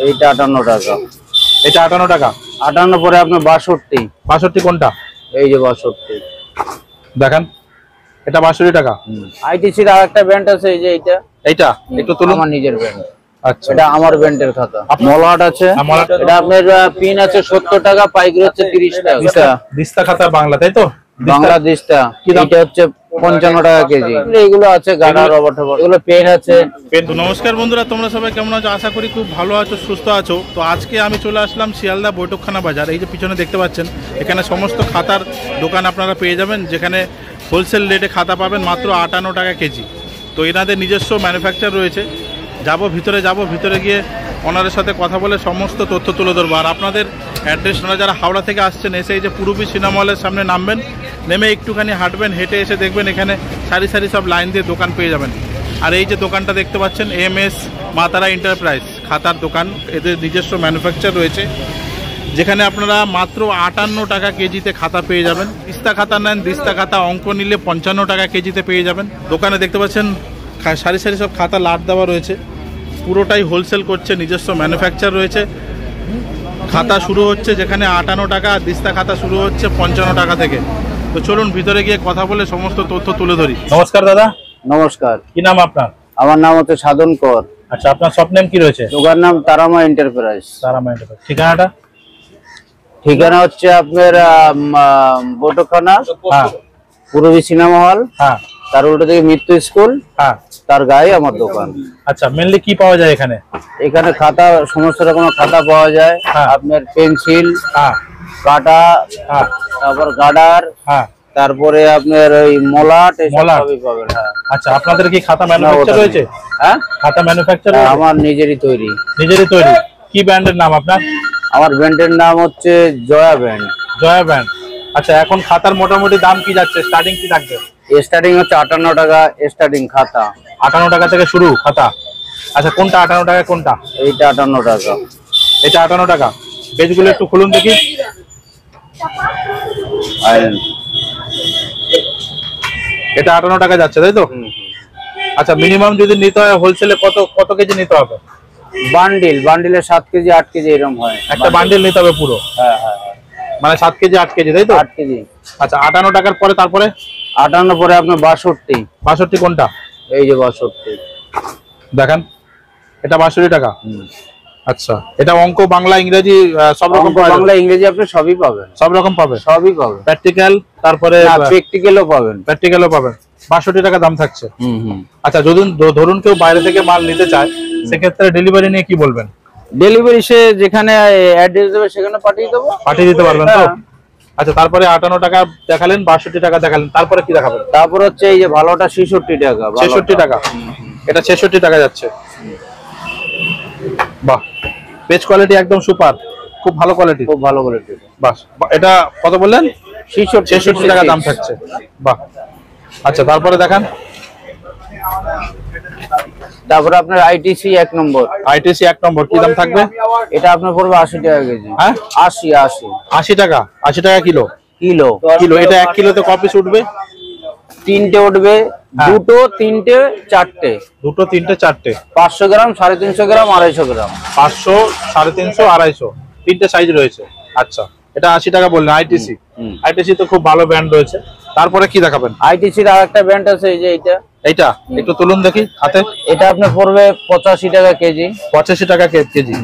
এইটা 58 টাকা। এটা 58 টাকা। 58 পরে আপনার 62। 62 কোনটা? এই যে 62 দেখেন, এটা 62 টাকা। আইটিসির আরেকটা ব্র্যান্ড আছে, এই যে এইটা একটু তুলুন। আমার নিজের ব্র্যান্ড। আচ্ছা, এটা আমার ব্র্যান্ডের খাতা। মলাট আছে, এটা আপনার পিন আছে 70 টাকা, পাইকারি হচ্ছে 30 টাকা। দিস্তা খাতা বাংলা, তাই তো? বাংলা দিস্তা এটা হচ্ছে 55 টাকা কেজি। এগুলো আছে গাড়া রবার টবার, এগুলো পেন আছে। তো নমস্কার বন্ধুরা, তোমরা সবাই কেমন আছো? আশা করি খুব ভালো আছো, সুস্থ আছো। তো আজকে আমি চলে আসলাম শিয়ালদা বৈঠকখানা বাজার। এই যে পিছনে দেখতে পাচ্ছেন, এখানে সমস্ত খাতার দোকান আপনারা পেয়ে যাবেন, যেখানে হোলসেল রেটে খাতা পাবেন মাত্র 58 টাকা কেজি। তো এনাদের নিজস্ব ম্যানুফ্যাকচার রয়েছে। ভিতরে গিয়ে ওনাদের সাথে কথা বলে সমস্ত তথ্য তুলে ধরবো। আর আপনাদের অ্যাড্রেস, ওনারা যারা হাওড়া থেকে আসছেন, এসে এই যে পূরবী সিনেমা হলের সামনে নামবেন, নেমে একটুখানি হাঁটবেন, হেঁটে এসে দেখবেন এখানে সারি সারি সব লাইন দিয়ে দোকান পেয়ে যাবেন। আর এই যে দোকানটা দেখতে পাচ্ছেন, MS মা তারা এন্টারপ্রাইজ খাতার দোকান, এদের নিজস্ব ম্যানুফ্যাকচার রয়েছে, যেখানে আপনারা মাত্র 58 টাকা কেজিতে খাতা পেয়ে যাবেন। দিস্তা খাতা নেন, দিস্তা খাতা অঙ্ক নিলে 55 টাকা কেজিতে পেয়ে যাবেন। দোকানে দেখতে পাচ্ছেন সারি সারি সব খাতা লাট দেওয়া রয়েছে, পুরোটাই হোলসেল করছে, নিজস্ব ম্যানুফ্যাকচার রয়েছে। খাতা শুরু হচ্ছে যেখানে 58 টাকা, দিস্তা খাতা শুরু হচ্ছে 55 টাকা থেকে। তো চলুন ভিতরে গিয়ে কথা বলে সমস্ত তথ্য তুলে ধরি। নমস্কার দাদা। নমস্কার। কি নাম আপনার? আমার নাম হচ্ছে সাধন কর। আচ্ছা, আপনার শপ নেম কি রয়েছে? দোকান নাম তারামা এন্টারপ্রাইজ। তারামা এন্টারপ্রাইজ। ঠিকানাটা? ঠিকানা হচ্ছে আপনার বৈঠকখানা, পূরবী সিনেমা হল, তার উল্টো দিকে মৃত্যু স্কুল, তার গায়ে আমার দোকান। আচ্ছা, মেনলি কি পাওয়া যায় এখানে? এখানে খাতা, সমস্ত রকমের খাতা পাওয়া যায়। আপনার পেন্সিল, কাটা, তারপর গার্ডার, তারপরে আপনার ওই মলাট, সবই পাবেন। আচ্ছা, আপনাদের কি খাতা ম্যানুফ্যাকচার রয়েছে? খাতা ম্যানুফ্যাকচার আমার নিজেরই তৈরি। কি ব্র্যান্ডের নাম আপনার? আমার ব্র্যান্ডের নাম হচ্ছে জয়া ব্র্যান্ড। জয়া ব্র্যান্ড। আচ্ছা, এখন খাতার মোটামুটি দাম কি যাচ্ছে? স্টার্টিং কি থাকবে? স্টার্টিং হচ্ছে 58 টাকা স্টার্টিং খাতা। 58 টাকা থেকে শুরু খাতা। আচ্ছা, কোনটা 58 টাকা, কোনটা? এইটা 58 টাকা। এটা 58 টাকা। পেজগুলো একটু খুলুন দেখি। এটা 58 টাকা যাচ্ছে, তাই তো? আচ্ছা, মিনিমাম যদি নিতে হয় হোলসেলে কত কেজি নিতে হবে? বান্ডিলে 7 কেজি 8 কেজি এরকম হয়। একটা বান্ডিল নিতে হবে পুরো? মানে 7 কেজি 8 কেজি, তাই তো? 8 কেজি। আচ্ছা, 58 টাকার পরে তারপরে 58 পরে আপনার 62। 62 কোনটা? এই যে 62 দেখেন, এটা 62 টাকা। আচ্ছা, এটা অঙ্ক, বাংলা, ইংরেজি সব রকম পাবেন? বাংলা ইংরেজি আপনি সবই পাবেন। সব রকম পাবেন? সবই পাবেন। প্র্যাকটিক্যাল, তারপরে প্র্যাকটিক্যালও পাবেন। 62 টাকা দাম থাকছে। আচ্ছা, যদি ধরুন কেউ বাইরে থেকে মাল নিতে চায়, সেক্ষেত্রে ডেলিভারি নিয়ে কি বলবেন? ডেলিভারি সে যেখানে অ্যাড্রেস দেবে সেখানে পাঠিয়ে দিতে পারবেন তো? আচ্ছা, তারপরে 58 টাকা দেখালেন, 62 টাকা দেখালেন, তারপরে কি দেখাবেন? তারপর হচ্ছে এই যে ভালোটা 66 টাকা। 66 টাকা। এটা 66 টাকা যাচ্ছে। বাহ, পেজ কোয়ালিটি একদম সুপার, খুব ভালো কোয়ালিটি। বাহ, এটা কত বললেন? 66 টাকা দাম থাকছে। বাহ। আচ্ছা, তারপরে দেখান। তারপরে আপনার আইটিসি 1 নম্বর। আইটিসি 1 নম্বর কি দাম থাকবে? এটা আপনার পড়বে 80 টাকা কেজি। 80 টাকা। 80 টাকা কিলো। এটা 1 কিলোতে ক পিস উঠবে? 3টে উঠবে। 2, 3টে, 4টে। 2, 3টে, 4টে। 500 গ্রাম, 350 গ্রাম, 250 গ্রাম। 500, 350, 250, 3টে সাইজ রয়েছে। আচ্ছা, এটা 80 টাকা বললেন। আইটিসি তো খুব ভালো ব্র্যান্ড রয়েছে। তারপরে কি দেখাবেন? আইটিসির আরেকটা ব্র্যান্ড আছে, এই যে এইটা একটু তুলুন দেখি হাতে। এটা আপনার পড়বে 85 টাকা কেজি। 85 টাকা কেজি।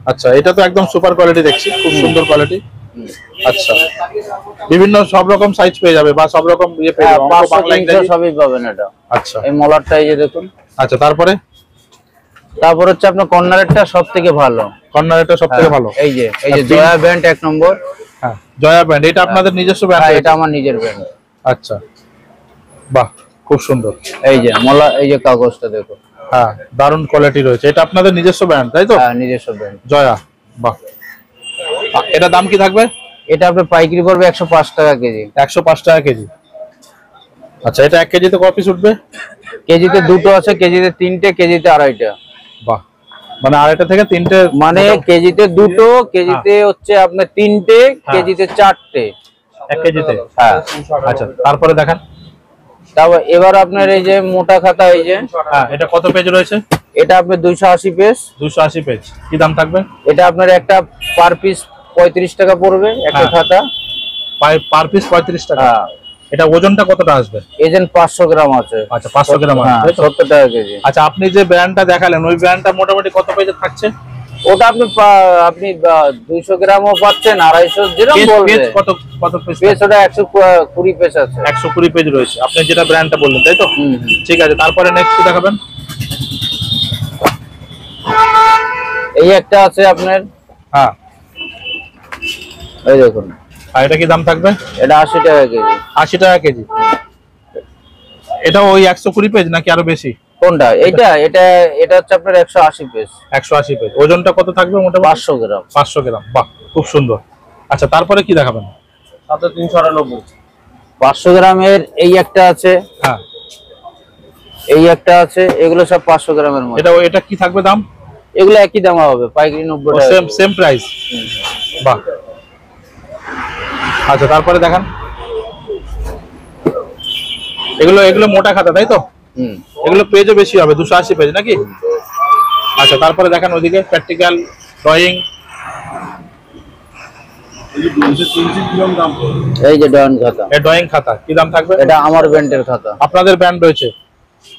আচ্ছা, এটা তো একদম সুপার কোয়ালিটি দেখছি, খুব সুন্দর কোয়ালিটি। আচ্ছা, বিভিন্ন সব রকম সাইজ পেয়ে যাবে বা সব রকম ইয়ে পেয়ে যাবে, বাংলা ইংরেজি সবই পাবেন এটা। আচ্ছা, এই মলারটা এই যে দেখুন। আচ্ছা, তারপর হচ্ছে আপনার কর্নারেরটা সবথেকে ভালো। এই যে জয়া ব্র্যান্ড 1 নম্বর। জয়া ব্র্যান্ড। এটা আপনাদের নিজস্ব ব্র্যান্ড? এটা আমার নিজের ব্র্যান্ড। আচ্ছা, বাহ, খুব সুন্দর। এই যে এই যে কাগজটা দেখো। দারুণ কোয়ালিটি রয়েছে। এটা আপনাদের নিজস্ব ব্র্যান্ড, তাই তো? নিজস্ব ব্র্যান্ড জয়া। বাহ। এটা দাম কি থাকবে? এটা আপনার পাইকারি পড়বে 105 টাকা কেজি। 105 টাকা কেজি। আচ্ছা, এটা 1 কেজিতে ক পিস উঠবে? কেজিতে 2টো আছে, কেজিতে 3টে, কেজিতে 2.5টা। বাহ, মানে 2.5টা থেকে 3টে, মানে কেজিতে 2টো, কেজিতে হচ্ছে আপনার 3টে, কেজিতে 4টে। 1 কেজিতে। আচ্ছা, তারপরে দেখান। তারপর এবার আপনার এই যে মোটা খাতা, এই যে এটা কত পেজ রয়েছে? এটা আপনার 280 পিস। 280 পেজ, কি দাম থাকবে? এটা আপনার একটা পার পিস 35 টাকা পড়বে একটা খাতা। পার পিস 35 টাকা। এটা ওজনটা কতটা আসবে? এজেন্ট 500 গ্রাম আছে। আচ্ছা 500 গ্রাম আছে, 70 টাকা কেজি। আচ্ছা আপনি যে ব্র্যান্ডটা দেখালেন ওই ব্র্যান্ডটা মোটামুটি কত পেজে থাকছে? ওটা আপনি 200 গ্রামও পাচ্ছেন, 250 যেরকম বলবেন। পেজ কত পেজ? পেজ ওটা 120 পেজ আছে। 120 পেজ রয়েছে আপনি যেটা ব্র্যান্ডটা বললেন, তাই তো? ঠিক আছে, তারপরে নেক্সট কি দেখাবেন? এই একটা আছে আপনার। হ্যাঁ, এই দেখুন। আর এটা কি দাম থাকবে? এটা 80 টাকা কেজি। 80 টাকা কেজি। এটা ওই 120 পেজ নাকি আরো বেশি? কোনটা? এটা হচ্ছে আপনার 180 পেজ। 180 পেজ। ওজনটা কত থাকবে মোটামুটি? 500 গ্রাম। 500 গ্রাম, বাহ খুব সুন্দর। আচ্ছা তারপরে কি দেখাবেন? 398। 500 গ্রামের এই একটা আছে। হ্যাঁ, এই একটা আছে। এগুলো সব 500 গ্রামের মধ্যে। এটা কি থাকবে দাম? এগুলো একই দাম হবে, পাইকারি 90 টাকা। Same price. বাহ। আচ্ছা তারপরে দেখান। এগুলো মোটা খাতা, তাই তো? এগুলো পেজও বেশি হবে, 280 পেজ নাকি? আচ্ছা তারপরে দেখান ওইদিকে প্র্যাকটিক্যাল ড্রয়িং। এই যে ড্রয়িং খাতা। এই ড্রয়িং খাতা কি দাম থাকবে? এটা আমার ব্র্যান্ডের খাতা। আপনাদের ব্র্যান্ড রয়েছে?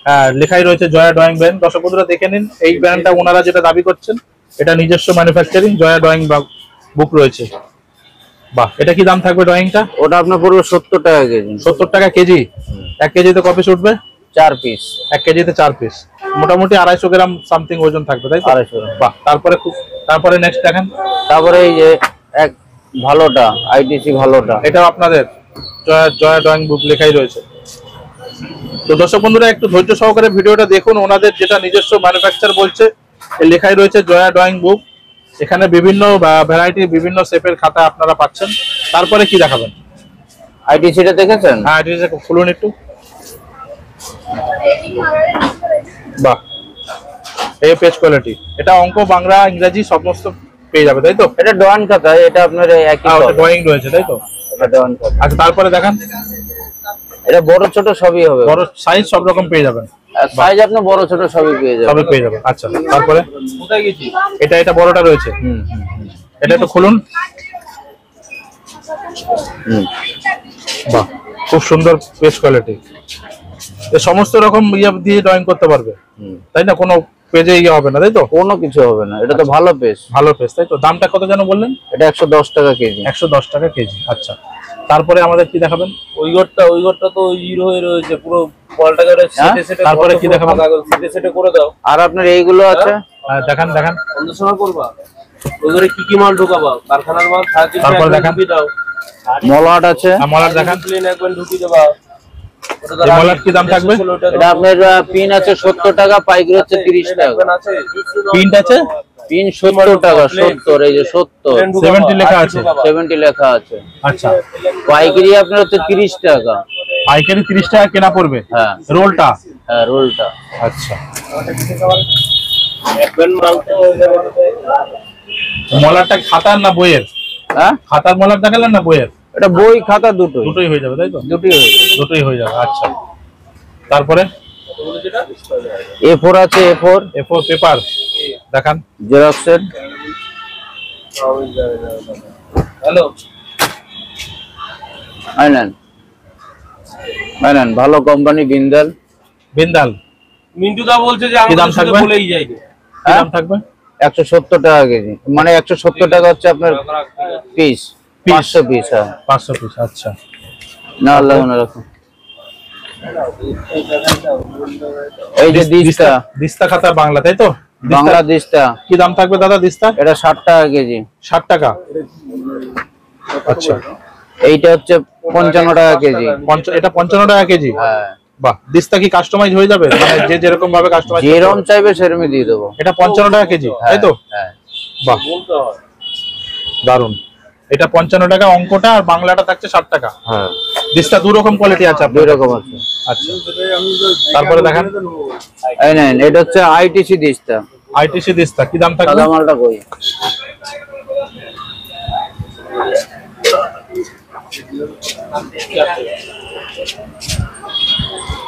হ্যাঁ, লেখাই রয়েছে জয়া ড্রয়িং ব্র্যান্ড। দর্শক বন্ধুরা দেখে নিন, এই ব্র্যান্ডটা ওনারা যেটা দাবি করছেন এটা নিজস্ব ম্যানুফ্যাকচারিং, জয়া ড্রয়িং বুক রয়েছে। বাহ, এটা কি দাম থাকবে ড্রয়িংটা? ওটা আপনার পড়বে 70 টাকা কেজি। 70 টাকা কেজি। 1 কেজিতে কত পিস উঠবে? 4 পিস। 1 কেজিতে 4 পিস, মোটামুটি 250 গ্রাম সামথিং ওজন থাকবে, তাই তো? 250 গ্রাম। বাহ, তারপরে নেক্সট দেখেন। তারপরে এই যে এক ভালোটা, আইটিসি ভালোটা। এটাও আপনাদের জয়া ড্রয়িং বুক লেখাই রয়েছে। তো দর্শক বন্ধুরা একটু ধৈর্য সহকারে ভিডিওটা দেখুন, ওনাদের যেটা নিজস্ব ম্যানুফ্যাকচার বলছে লেখাই রয়েছে জয়া ড্রয়িং বুক। এখানে বিভিন্ন ভ্যারাইটি, বিভিন্ন শেপের খাতা আপনারা পাচ্ছেন। তারপরে কি দেখাবেন? আইটিসিটা দেখেছেন? হ্যাঁ, আইটিসি খুলুন একটু। বাহ, এই পেজ কোয়ালিটি। এটা অঙ্ক, বাংলা, ইংরেজি সমস্ত পেয়ে যাবে, তাই তো? এটা ড্রয়িং খাতা, এটা আপনার একই ড্রয়িং রয়েছে, তাই তো? এটা ড্রয়িং খাতা। আচ্ছা তারপরে দেখান। এটা বড় ছোট সবই হবে। বড় সাইজ সব রকম পেয়ে যাবেন। সাইজ আপনি বড় ছোট সবই পেয়ে যাবেন। সবই পেয়ে যাবেন। আচ্ছা তারপরে কোথায় গেছি? এটা বড়টা রয়েছে। এটা একটু খুলুন। বাহ, খুব সুন্দর পেজ কোয়ালিটি। সমস্ত রকম দিয়ে ড্রয়িং করতে পারবে, তাই না? কোনো পেজে হবে না, তাই তো? কোনো কিছু হবে না। এটা তো ভালো পেজ। ভালো পেজ, তাই তো? দামটা কত যেন বললেন? এটা 110 টাকা কেজি। 110 টাকা কেজি। আচ্ছা তারপরে আমাদের কি দেখাবেন? ওই ঘরটা তো জিরো হয়ে রয়েছে পুরো বলটা করে সেটে সেটে। তারপরে কি দেখাবেন? সেটে সেটে করে দাও। আর আপনার এইগুলো আছে। দেখান। কোন সময় করবা? ওই ঘরে কি মাল ঢোকাবা? কারখানার মাল থাকে। তারপর দেখান। মলাট আছে। মলাট দেখান। প্লেন একবার ঢুকিয়ে দেবা। এই মলাট কি দাম থাকবে? এটা আপনার পিন আছে 70 টাকা, পাইকারি হচ্ছে 30 টাকা। পিন আছে? পিন 70 টাকা। 70, এই যে 70, 70 লেখা আছে। 70 লেখা আছে। আচ্ছা, পাইকারি আপনার হচ্ছে 30 টাকা। পাইকারি 30 টাকা কেনা পড়বে? হ্যাঁ। রোলটা? হ্যাঁ, রোলটা। আচ্ছা, মলারটা খাতার না বইয়ের? হ্যাঁ, খাতার মলার দেখালেন না বইয়ের? এটা বই খাতা দুটোই হয়ে যাবে, তাই তো? দুটোই হয়ে যাবে। আচ্ছা তারপরে A4 আছে। A4 পেপার দেখান। জেরক্সের। হ্যালো, আইনেন ভালো কোম্পানি বিন্দাল। মিন্টু দা বলছে যে আমাদের সাথে বলেই যাই। কি দাম থাকবে? 170 টাকা কেজি। মানে 170 টাকা হচ্ছে আপনার পিস। 500 পিস। হ্যাঁ, 500 পিস। আচ্ছা না লাগানো রাখো। এই যে দিস্তা খাতা বাংলা, তাই তো? বাংলা দিস্তা কি দাম থাকবে দাদা দিস্তা? এটা 60 টাকা কেজি। 60 টাকা। আচ্ছা, এইটা হচ্ছে 55 টাকা কেজি। এটা 55 টাকা কেজি। হ্যাঁ। বাহ, দিস্তা কি কাস্টমাইজ হয়ে যাবে? মানে যে যেরকম ভাবে কাস্টমাইজ, যেরকম চাইবে সেরকমই দিয়ে দেবো। এটা 55 টাকা কেজি, তাই তো? হ্যাঁ। বাহ, দারুন। এটা 55 টাকা অঙ্কটা, আর বাংলাটা থাকছে 60 টাকা। হ্যাঁ, দিস্তা দু রকম কোয়ালিটি আছে। দুই রকম আছে। আচ্ছা তারপরে দেখান। এই নেন, এটা হচ্ছে আইটিসি দিস্তা। আইটিসি দিস্তা কি দাম থাকবে? সাদা মালটা কই?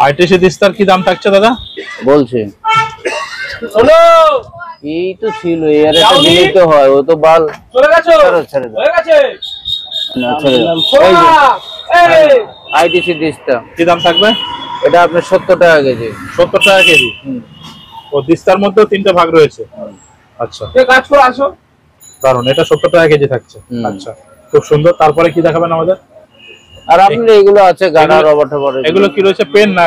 আইটিসি দিস্তার কি দাম থাকছে দাদা? বলছি এই তো ছিল এর একটা দিলেই তো হয়, ও তো বাল ছেড়ে দাও না, ছেড়ে দাও। এই যে আইটিসি দিস্তা, কি দাম থাকবে? এটা আপনার 70 টাকা কেজি। 70 টাকা কেজি। ও দিস্তার মধ্যেও 3টে ভাগ রয়েছে। আচ্ছা, কাজ করে আসো। কারণ এটা 70 টাকা কেজি থাকছে। আচ্ছা, খুব সুন্দর। তারপরে কি দেখাবেন আমাদের? আর আপনার এগুলো আছে গাডার রবার টবার। এগুলো কি রয়েছে? পেন না?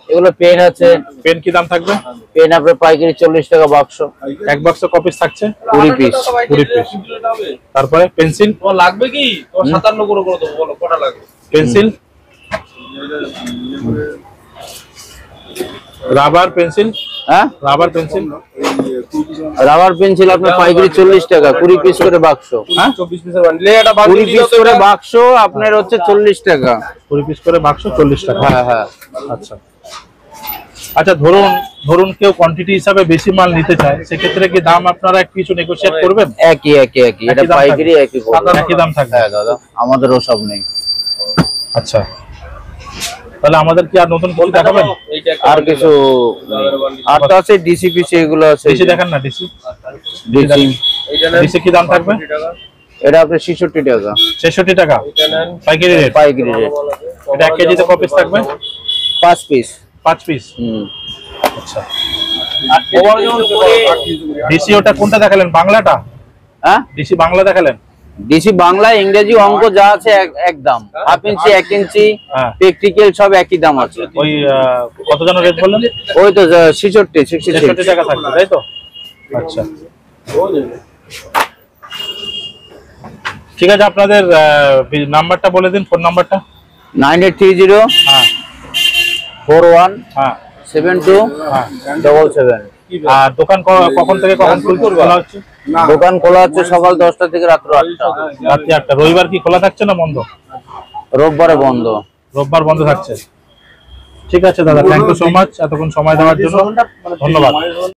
এগুলো পেন আছে। পেন কি দাম থাকবে? পেন আপনার পাইকারি 40 টাকা বাক্স। এক বাক্স কপিস থাকছে 20 পিস। 20 পিস। তারপরে পেন্সিল তোমার লাগবে কি? তোমার 57 করে করে দেবো, বলো কটা লাগবে? Pencil, rubber pencil. হ্যাঁ, রাবার পেন্সিল। রাবার পেন্সিল আপনার পাইকারি 40 টাকা, 20 পিস করে বাক্স। হ্যাঁ, 24 পিসের বান্ডিল, এটা বান্ডিল 20 পিস করে বাক্স আপনার হচ্ছে 40 টাকা। 20 পিস করে বাক্স 40 টাকা। হ্যাঁ হ্যাঁ। আচ্ছা আচ্ছা, ধরুন কেউ কোয়ান্টিটি হিসাবে বেশি মাল নিতে চায়, সেক্ষেত্রে কি দাম আপনারা কিছু নেগোশিয়েট করবেন? একই। এটা পাইকারি একই দাম থাকবে। হ্যাঁ দাদা, আমাদেরও সব নেই। আচ্ছা, তাহলে আমাদের কি আর নতুন কিছু দেখাবেন? আর কিছু আর তো আছে ডিসিপিসি, এগুলো আছে। ডিসি দেখান না। ডিসি কি দাম থাকবে? এটা আপনার 66 টাকা। 66 টাকা পাইকারি রেট। পাইকারি রেট। এটা 1 কেজিতে কত পিস থাকবে? 5 পিস। 5 পিস। আচ্ছা, ডিসি ওটা কোনটা দেখালেন? বাংলাটা? হ্যাঁ, ডিসি বাংলা দেখালেন? ডিসি বাংলা, ইংরেজি, অঙ্ক যা আছে এক দাম। হাফ ইঞ্চি, 1 ইঞ্চি, প্র্যাকটিক্যাল সব একই দাম আছে। ওই কত জন রেট বললেন? ওই তো 66 টাকা থাকবে, তাই তো? আচ্ছা, ঠিক আছে। আপনাদের নাম্বারটা বলে দিন, ফোন নাম্বারটা। 9830 হ্যাঁ 41 হ্যাঁ 72 হ্যাঁ। 77। আর দোকান কখন থেকে কখন খোলা হচ্ছে? দোকান খোলা হচ্ছে সকাল 10টা থেকে রাত্র 8টা। রাত্রি 8টা। রবিবার কি খোলা থাকছে না বন্ধ? রোববারে বন্ধ। রোববার বন্ধ থাকছে। ঠিক আছে দাদা, থ্যাংক ইউ সো মাচ এতক্ষণ সময় দেওয়ার জন্য। ধন্যবাদ।